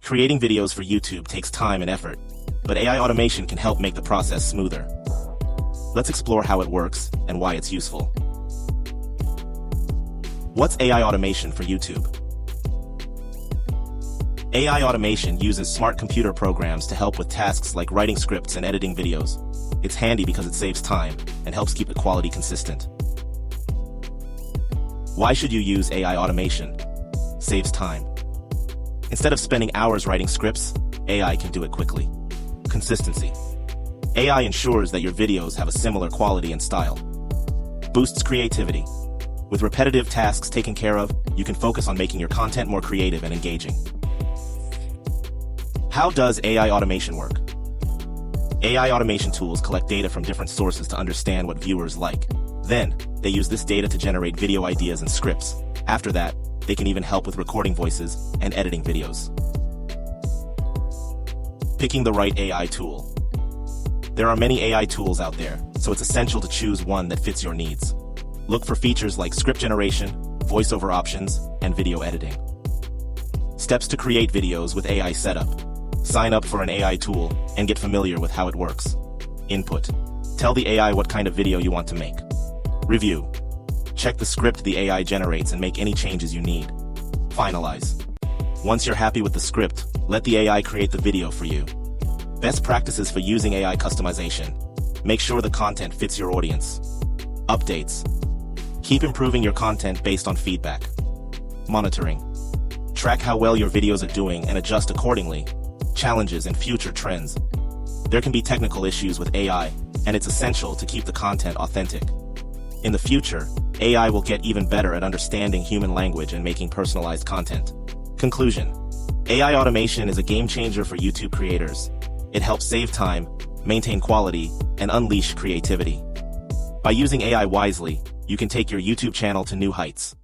Creating videos for YouTube takes time and effort, but AI automation can help make the process smoother. Let's explore how it works and why it's useful. What's AI automation for YouTube? AI automation uses smart computer programs to help with tasks like writing scripts and editing videos. It's handy because it saves time and helps keep the quality consistent. Why should you use AI automation? Saves time. Instead of spending hours writing scripts, AI can do it quickly. Consistency. AI ensures that your videos have a similar quality and style. Boosts creativity. With repetitive tasks taken care of, you can focus on making your content more creative and engaging. How does AI automation work? AI automation tools collect data from different sources to understand what viewers like. Then, they use this data to generate video ideas and scripts. After that, they can even help with recording voices and editing videos. Picking the right AI tool. There are many AI tools out there, so it's essential to choose one that fits your needs. Look for features like script generation, voiceover options, and video editing. Steps to create videos with AI setup. Sign up for an AI tool and get familiar with how it works. Input. Tell the AI what kind of video you want to make. Review. Check the script the AI generates and make any changes you need. Finalize. Once you're happy with the script, let the AI create the video for you. Best practices for using AI customization. Make sure the content fits your audience. Updates. Keep improving your content based on feedback. Monitoring. Track how well your videos are doing and adjust accordingly. Challenges and future trends. There can be technical issues with AI, and it's essential to keep the content authentic. In the future, AI will get even better at understanding human language and making personalized content. Conclusion. AI automation is a game changer for YouTube creators. It helps save time, maintain quality, and unleash creativity. By using AI wisely, you can take your YouTube channel to new heights.